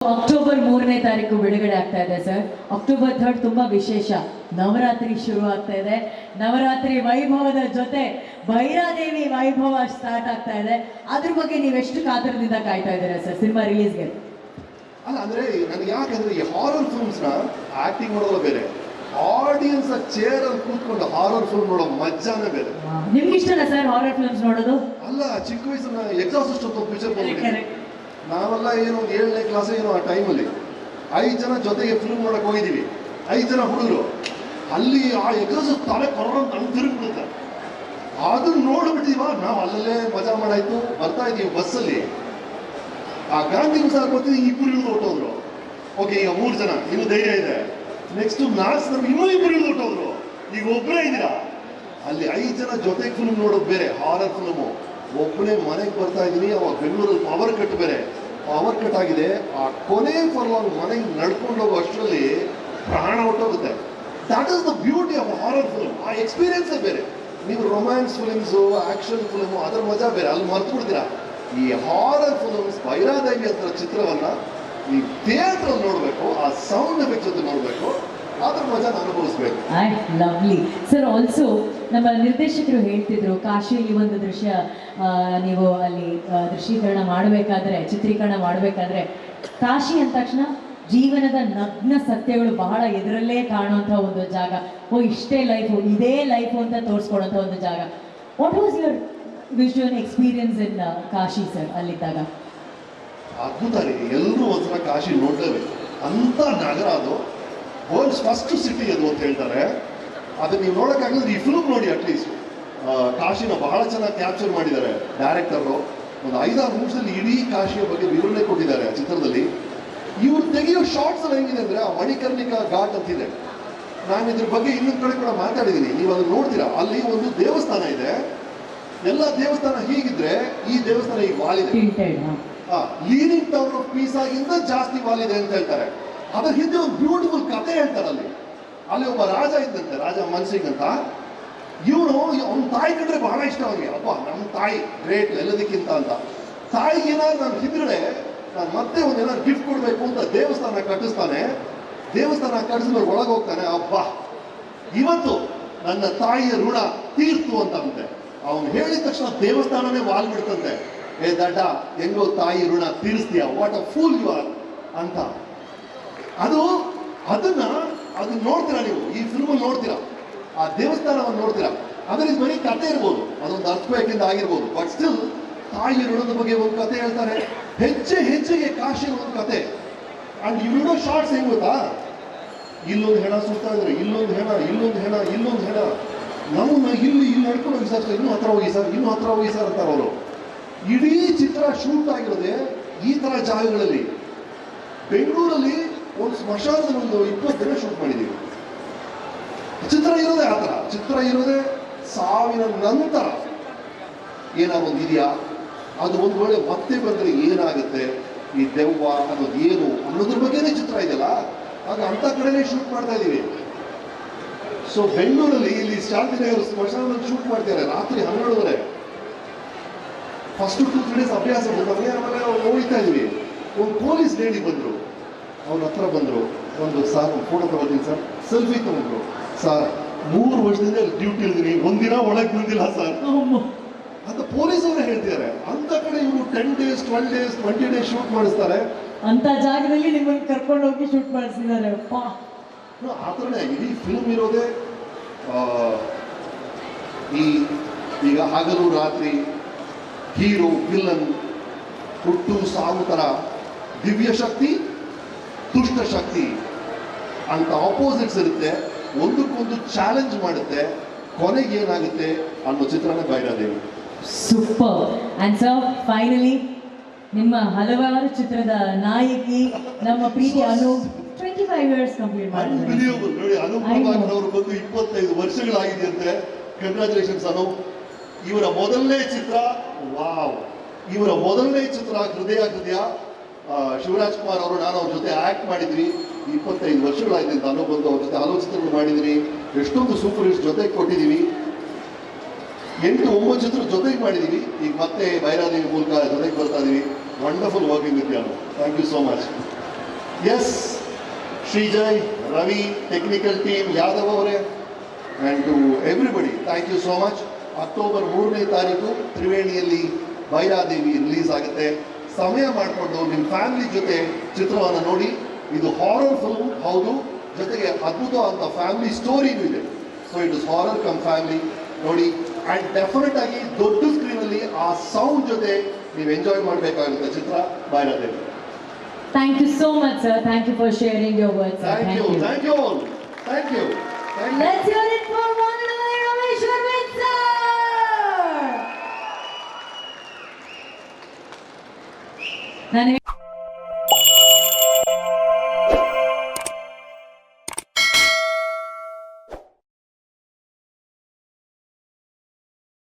October 3ನೇ ತಾರೀಕು ಬಿಡುಗಡೆ ಆಗ್ತಾ ಇದೆ ಸರ್. ಅಕ್ಟೋಬರ್ 3 ತುಂಬಾ ವಿಶೇಷ. ನವರಾತ್ರಿ ಶುರು ಆಗ್ತಾ ಇದೆ. ನವರಾತ್ರಿ ವೈಭವದ ಜೊತೆ ಭೈರಾದೇವಿ ವೈಭವ ಸ್ಟಾರ್ಟ್ ಆಗ್ತಾ ಇದೆ. ಅದ್ರ ಬಗ್ಗೆ ನೀವೆಷ್ಟು ಕಾತರದಿಂದ ಕಾಯ್ತಾ ಇದ್ದೀರಾ ಸರ್ ಸಿನಿಮಾ ರಿಲೀಸ್ಗೆ? ಅಲ್ಲ ಅಂದ್ರೆ ನನಗೆ ಯಾಕಂದ್ರೆ ಈ ಹಾರರ್ ಫಿಲ್ಮ್ಸ್ ನ ಆಕ್ಟಿಂಗ್ ಮಾಡೋದು ಬೇರೆ, ಆಡಿಯನ್ಸ್ ಚೇರ್ ಅಲ್ಲಿ ಕೂತ್ಕೊಂಡು ಹಾರರ್ ಫಿಲ್ಮ್ ನೋಡೋ ಮಜಾನೇ ಬೇರೆ. ನಿಮ್ಗೆ ಇಷ್ಟನಾ ಸರ್ ಹಾರರ್ ಫಿಲ್ಮ್ಸ್ ನೋಡೋದು? ಅಲ್ಲ, ಚಿಕ್ಕ ವಯಸ್ಸಿನ ಎಕ್ಸಾಸ್ಟ್ ಅಂತ ಪಿಕ್ಚರ್ ಬಂದಿದೆ. ನಾವೆಲ್ಲ ಏನೋ 7ನೇ ಕ್ಲಾಸ್ ಏನೋ ಆ ಟೈಮಲ್ಲಿ 5 ಜನ ಜೊತೆಗೆ ಫಿಲ್ಮ್ ನೋಡಕ್ ಹೋಗಿದ್ದೀವಿ. 5 ಜನ ಹುಡುಗರು. ಅಲ್ಲಿ ಆ ಎಕ್ಸಾಸ್ಟ್ ತಲೆ ಕೊರೋಂತ ಹಂಗೆ ತಿರುಗ್ಬಿಡುತ್ತೆ. ಅದನ್ನ ನೋಡ್ಬಿಟ್ಟಿದೀವ ನಾವು, ಅಲ್ಲಲ್ಲೇ ಮಜಾ ಮಾಡಾಯ್ತು. ಬರ್ತಾ ಇದೀವಿ ಬಸ್ಸಲ್ಲಿ, ಆ ಗಾಂಧಿ ಸಾರ್ ಬರ್ತಿದ್ವಿ, 2 ಇಳಿದು ಹೊಟ್ಟೋದ್ರು. ಓಕೆ, ಈಗ 3 ಜನ, ಇನ್ನು ಧೈರ್ಯ ಇದೆ. ನೆಕ್ಸ್ಟ್ 4 ಇನ್ನೂ 2 ಇಳಿದು ಹೊಟ್ಟೋದ್ರು. ಈಗ ಒಬ್ಬರೇ ಇದ್ದೀರಾ. ಅಲ್ಲಿ 5 ಜನ ಜೊತೆಗೆ ಫಿಲ್ಮ್ ನೋಡೋದು ಬೇರೆ, ಹಾರರ್ ಫಿಲ್ಮು. ಒಬ್ಬನೇ ಮನೆಗೆ ಬರ್ತಾ ಇದೀನಿ. ಅವಾಗ ಬೆಂಗಳೂರಲ್ಲಿ ಪವರ್ ಕಟ್ ಬೇರೆ, ಪವರ್ ಕಟ್ ಆಗಿದೆ. ಆ ಕೊನೆ ಫರ್ಲಾಂಗ್ ಮನೆಗೆ ನಡ್ಕೊಂಡು ಹೋಗೋ ಅಷ್ಟರಲ್ಲಿ ಪ್ರಾಣ ಹೊಟ್ಟೋಗುತ್ತೆ. That is the beauty of horror film. ಆ ಎಕ್ಸ್ಪೀರಿಯನ್ಸೇ ಬೇರೆ. ನೀವು ರೊಮ್ಯಾನ್ಸ್ ಫಿಲ್ಮ್ಸು, ಆಕ್ಷನ್ ಫಿಲ್ಮು, ಅದರ ಮಜಾ ಬೇರೆ, ಅಲ್ಲಿ ಮರ್ತು ಬಿಡ್ತೀರಾ. ಈ ಹಾರರ್ ಫಿಲ್ಮ್ಸ್ ಭೈರಾದೇವಿ ಅಂತ ಚಿತ್ರವನ್ನ ಈ ಥಿಯೇಟರ್ ನೋಡಬೇಕು, ಆ ಸೌಂಡ್ ಎಫೆಕ್ಟ್ ಜೊತೆ ನೋಡಬೇಕು, ಅದ್ರ ಮಜಾ ಅನುಭವಿಸ್ಬೇಕು. Lovely sir. ಆಲ್ಸೋ ನಮ್ಮ ನಿರ್ದೇಶಕರು ಹೇಳ್ತಿದ್ರು, ಕಾಶಿಯಲ್ಲಿ ಒಂದು ದೃಶ್ಯ ನೀವು ಅಲ್ಲಿ ದೃಶ್ಯೀಕರಣ ಮಾಡಬೇಕಾದ್ರೆ, ಚಿತ್ರೀಕರಣ ಮಾಡಬೇಕಾದ್ರೆ, ಕಾಶಿ ಅಂದ ತಕ್ಷಣ ಜೀವನದ ನಗ್ನ ಸತ್ಯಗಳು ಬಹಳ ಎದುರಲ್ಲೇ ಕಾಣುವಂಥ ಒಂದು ಜಾಗ. ಇಷ್ಟೇ ಲೈಫು, ಇದೇ ಲೈಫು ಅಂತ ತೋರಿಸ್ಕೊಡೋಂಥ ಒಂದು ಜಾಗ. What was your visual experience in Kashi sir ಅಲ್ಲಿದ್ದಾಗ? ಅದ್ಭುತ ರೀ. ಎಲ್ಲರೂ ಒಂದ್ಸಲ ಕಾಶಿ ನೋಡ್ಲೇಬೇಕು ಅಂತ ನಗರ. ಅದು ವರ್ಲ್ಡ್ಸ್ ಫಸ್ಟ್ ಸಿಟಿ ಅದು ಅಂತ ಹೇಳ್ತಾರೆ. ಅದನ್ನ ನೀವು ನೋಡೋಕ್ಕಾಗಲಿದ್ರೆ ಈ ಫಿಲ್ಮ್ ನೋಡಿ. ಅಟ್ಲೀಸ್ಟ್ ಕಾಶಿನ ಬಹಳ ಚೆನ್ನಾಗಿ ಕ್ಯಾಪ್ಚರ್ ಮಾಡಿದ್ದಾರೆ ಡೈರೆಕ್ಟರು. ಒಂದು 5-6 ನಿಮಿಷದಲ್ಲಿ ಇಡೀ ಕಾಶಿಯ ಬಗ್ಗೆ ವಿವರಣೆ ಕೊಟ್ಟಿದ್ದಾರೆ ಆ ಚಿತ್ರದಲ್ಲಿ. ಇವ್ರು ತೆಗೆಯೋ ಶಾರ್ಟ್ಸ್ ಎಲ್ಲ ಹೆಂಗಿದೆ ಅಂದರೆ, ಆ ಮಣಿಕರ್ಣಿಕಾ ಘಾಟ್ ಅಂತಿದೆ. ನಾನು ಇದ್ರ ಬಗ್ಗೆ ಇನ್ನೊಂದು ಕಡೆ ಕೂಡ ಮಾತಾಡಿದ್ದೀನಿ, ನೀವು ಅದನ್ನ ನೋಡ್ತೀರಾ. ಅಲ್ಲಿ ಒಂದು ದೇವಸ್ಥಾನ ಇದೆ. ಎಲ್ಲ ದೇವಸ್ಥಾನ ಹೀಗಿದ್ರೆ ಈ ದೇವಸ್ಥಾನ ಈಗ ವಾಲಿದೆ. ಲೀನಿಂಗ್ ಟವರ್ ಆಫ್ ಪೀಸಾ ಗಿಂತ ಜಾಸ್ತಿ ವಾಲಿದೆ ಅಂತ ಹೇಳ್ತಾರೆ. ಅದ್ರ ಹಿಂದೆ ಒಂದು ಬ್ಯೂಟಿಫುಲ್ ಕಥೆ ಹೇಳ್ತಾರೆ. ಅಲ್ಲಿ ಒಬ್ಬ ರಾಜ ಇದ್ದಂತೆ, ರಾಜ ಮನ್ಸಿಂಗ್ ಅಂತ. ಇವನು ಅವ್ನ ತಾಯಿ ಕಂಡ್ರೆ ಬಹಳ ಇಷ್ಟ ಅವನಿಗೆ. ಅಪ್ಪ, ನಮ್ಮ ತಾಯಿ ಗ್ರೇಟ್ ಎಲ್ಲದಕ್ಕಿಂತ ಅಂತ. ತಾಯಿಗೆ ಏನಾದ್ರು ನಾನು ಹಿಂದ್ಗಡೆ ನಾನು ಮತ್ತೆ ಒಂದು ಏನಾದ್ರು ಗಿಫ್ಟ್ ಕೊಡ್ಬೇಕು ಅಂತ ದೇವಸ್ಥಾನ ಕಟ್ಟಿಸ್ತಾನೆ. ದೇವಸ್ಥಾನ ಕಟ್ಟಿಸಿದ್ರೆ ಒಳಗೆ ಹೋಗ್ತಾನೆ. ಅಬ್ಬ, ಇವತ್ತು ನನ್ನ ತಾಯಿಯ ಋಣ ತೀರ್ತು ಅಂತ ಅಂತೆ. ಅವನು ಹೇಳಿದ ತಕ್ಷಣ ದೇವಸ್ಥಾನನೇ ವಾಲ್ ಬಿಡ್ತಂತೆ. ಏ ದಡ್ಡ, ಹೆಂಗೋ ತಾಯಿ ಋಣ ತೀರಿಸ್ತೀಯ, what a fool you are ಅಂತ. ಅದನ್ನ ನೋಡ್ತೀರಾ ನೀವು, ಈ ಫಿಲ್ಮ್ ನೋಡ್ತೀರಾ, ಆ ದೇವಸ್ಥಾನವನ್ನು ನೋಡ್ತೀರಾ. ಅದರಿಂದ ಬರೀ ಕತೆ ಇರ್ಬೋದು, ಅದೊಂದು ಅರ್ಥಕ್ವೇಕಿಂದ ಆಗಿರ್ಬೋದು, ಬಟ್ ಸ್ಟಿಲ್ ತಾಯಿ ಋಣದ ಬಗ್ಗೆ ಒಂದು ಕತೆ ಹೇಳ್ತಾರೆ. ಹೆಜ್ಜೆಗೆ ಕಾಶಿನ ಒಂದು ಕತೆ. ಅಂಡ್ ಇವಿಡೋ ಶಾರ್ಟ್ಸ್ ಹೆಂಗ್ ಗೊತ್ತಾ, ಇಲ್ಲೊಂದು ಹೆಣ ಸುತ್ತಾ ಇದ್ರೆ, ಇಲ್ಲೊಂದು ಹೆಣ, ಇಲ್ಲೊಂದು ಹೆಣ, ಇಲ್ಲೊಂದು ಹೆಣ. ನಮ್ಮನ್ನ ಇಲ್ಲಿ ನಡ್ಕೊಂಡು ಹೋಗಿ ಸರ್, ಇನ್ನೂ ಹತ್ರ ಹೋಗಿ ಸರ್, ಇನ್ನೂ ಹತ್ರ ಹೋಗಿ ಸರ್ ಅಂತಾರೆ ಅವರು. ಇಡೀ ಚಿತ್ರ ಶೂಟ್ ಆಗಿರೋದೆ ಈ ತರ ಜಾಗಗಳಲ್ಲಿ. ಬೆಂಗಳೂರಲ್ಲಿ ಒಂದು ಸ್ಮಶಾನದಲ್ಲಿ ಒಂದು 20 ದಿನ ಶೂಟ್ ಮಾಡಿದ್ದೀವಿ. ಚಿತ್ರ ಇರೋದೇ ಆ ಥರ. ಚಿತ್ರ ಇರೋದೇ ಸಾವಿನ ನಂತರ ಏನಾದ್ರು ಒಂದು ಇದೆಯಾ, ಅದು ಒಂದು ವೇಳೆ ಮತ್ತೆ ಬಂದರೆ ಏನಾಗುತ್ತೆ, ಈ ದೆವ್ವ ಅನ್ನೋದು ಏನು ಅನ್ನೋದ್ರ ಬಗ್ಗೆನೇ ಚಿತ್ರ ಇದೆಯಲ್ಲ, ಆಗ ಅಂತ ಕಡೆನೇ ಶೂಟ್ ಮಾಡ್ತಾ ಇದ್ದೀವಿ. ಸೊ ಬೆಂಗಳೂರಲ್ಲಿ ಇಲ್ಲಿ ಶಾಂತಿನಗರ ಸ್ಮಶಾನದಲ್ಲಿ ಶೂಟ್ ಮಾಡ್ತಾರೆ ರಾತ್ರಿ 12:30. ಫಸ್ಟ್ 2-3 ಡೇಸ್ ಅಭ್ಯಾಸ ನಮಗೆ. ಆಮೇಲೆ ನೋಡ್ತಾ ಇದೀವಿ, ಒಂದು ಪೊಲೀಸ್ ಲೇಡಿ ಬಂದರು. ಅವ್ರ ಹತ್ರ ಬಂದರು, ಒಂದು ಸಾರ್ ಫೋಟೋ ತಗೋತೀನಿ ಸರ್, ಸೆಲ್ಫಿ ತಗೊಂಡ್ರು. ಸರ್, 3 ವರ್ಷದಿಂದ ಡ್ಯೂಟಿ ಇಲ್ದಿನಿ, ಒಂದಿನ ಒಳಗೆ ಬಂದಿಲ್ಲ ಸರ್ ಅಂತ ಪೊಲೀಸ್ ಅವರೇ ಹೇಳ್ತಿದ್ದಾರೆ. ಅಂತ ಕಡೆ ಇವರು 10 days, 12 days, 20 days ಶೂಟ್ ಮಾಡಿಸ್ತಾರೆ. ಅಂತ ಜಾಗದಲ್ಲಿ ನಿಮ್ಮನ್ನು ಕರ್ಕೊಂಡು ಹೋಗಿ ಶೂಟ್ ಮಾಡಿಸಿದ್ದಾರೆ. ಆ ಥರನೇ ಇಡೀ ಫಿಲ್ಮ್ ಇರೋದೇ. ಈಗ ಹಗಲು ರಾತ್ರಿ, ಹೀರೋ ವಿಲನ್, ಹುಟ್ಟು ಸಾವು ಥರ, ದಿವ್ಯ ಶಕ್ತಿ, ದುಷ್ಟ ಶಕ್ತಿ ಅಂತ ಆಪೋಸಿಟ್ಸ್ ಇರುತ್ತೆ. ಒಂದಕ್ಕೊಂದು ಚಾಲೆಂಜ್ ಮಾಡುತ್ತೆ. ಕೊನೆಗೆ ಏನಾಗುತ್ತೆ ಅನ್ನೋ ಚಿತ್ರನೇ Bhairadevi. Super. And sir, finally ನಿಮ್ಮ ಹಲವಾರು ಚಿತ್ರದ ನಾಯಕಿ, ನಮ್ಮ ಪ್ರೀತಿ ಅನು 25 years ಕಂಪ್ಲೀಟ್ ಮಾಡಿದ್ದಾರೆ. ನೋಡಿ, ಅನೂಪ್ ಪ್ರಭಾಕರ್ ಅವರು ಬಂದು 25 ವರ್ಷಗಳಾಗಿದೆ ಅಂತೆ. ಕಂಗ್ರಾಚುಲೇಷನ್ಸ್ ಅನು. ಇವರ ಮೊದಲನೇ ಚಿತ್ರ, ವಾವ್, ಇವರ ಮೊದಲನೇ ಚಿತ್ರ ಹೃದಯ. ಶಿವರಾಜ್ ಕುಮಾರ್ ಅವರು, ನಾನು ಅವ್ರ ಜೊತೆ ಆಕ್ಟ್ ಮಾಡಿದ್ವಿ. 25 ವರ್ಷಗಳಾಗಿದೆ ಅಂತ ಅನು ಬಂದು ಅವ್ರ ಜೊತೆ ಹಲವು ಚಿತ್ರಗಳು ಮಾಡಿದ್ದೀನಿ. ಎಷ್ಟೊಂದು ಸೂಪರ್ ಹಿಟ್ಸ್ ಜೊತೆಗೆ ಕೊಟ್ಟಿದ್ದೀವಿ. 8-9 ಚಿತ್ರ ಜೊತೆಗೆ ಮಾಡಿದ್ದೀವಿ. ಈಗ ಮತ್ತೆ ಭೈರಾದೇವಿ ಮೂಲಕ ಜೊತೆಗೆ ಬರ್ತಾ ಇದೀವಿ. Wonderful working with you. Thank you so much. S Sreejay, Ravi, technical team, Yadav ಅವರೇ, and to everybody thank you so much. October 3ನೇ ತಾರೀಕು ತ್ರಿವೇಣಿಯಲ್ಲಿ ಭೈರಾದೇವಿ ರಿಲೀಸ್ ಆಗುತ್ತೆ. ಸಮಯ ಮಾಡಿಕೊಂಡು ನಿಮ್ಮ ಫ್ಯಾಮಿಲಿ ಜೊತೆ ಚಿತ್ರವನ್ನು ನೋಡಿ. ಇದು ಹಾರರ್ ಫಿಲ್ಮ್ ಹೌದು, ಜೊತೆಗೆ ಅದ್ಭುತವಾದ ಫ್ಯಾಮಿಲಿ ಸ್ಟೋರಿನೂ ಇದೆ. So it is horror come family ನೋಡಿ. ಆ್ಯಂಡ್ ಡೆಫಿನೆಟ್ ಆಗಿ ದೊಡ್ಡ ಸ್ಕ್ರೀನಲ್ಲಿ ಆ ಸೌಂಡ್ ಜೊತೆ ನೀವು ಎಂಜಾಯ್ ಮಾಡಬೇಕಾಗುತ್ತೆ ಚಿತ್ರ Bhairadevi. Thank you so much, sir. Thank you for sharing your words, sir. Thank you thank you all, thank you. Let's hear it for one and only Ramesh Arvind, sir. ನಾನು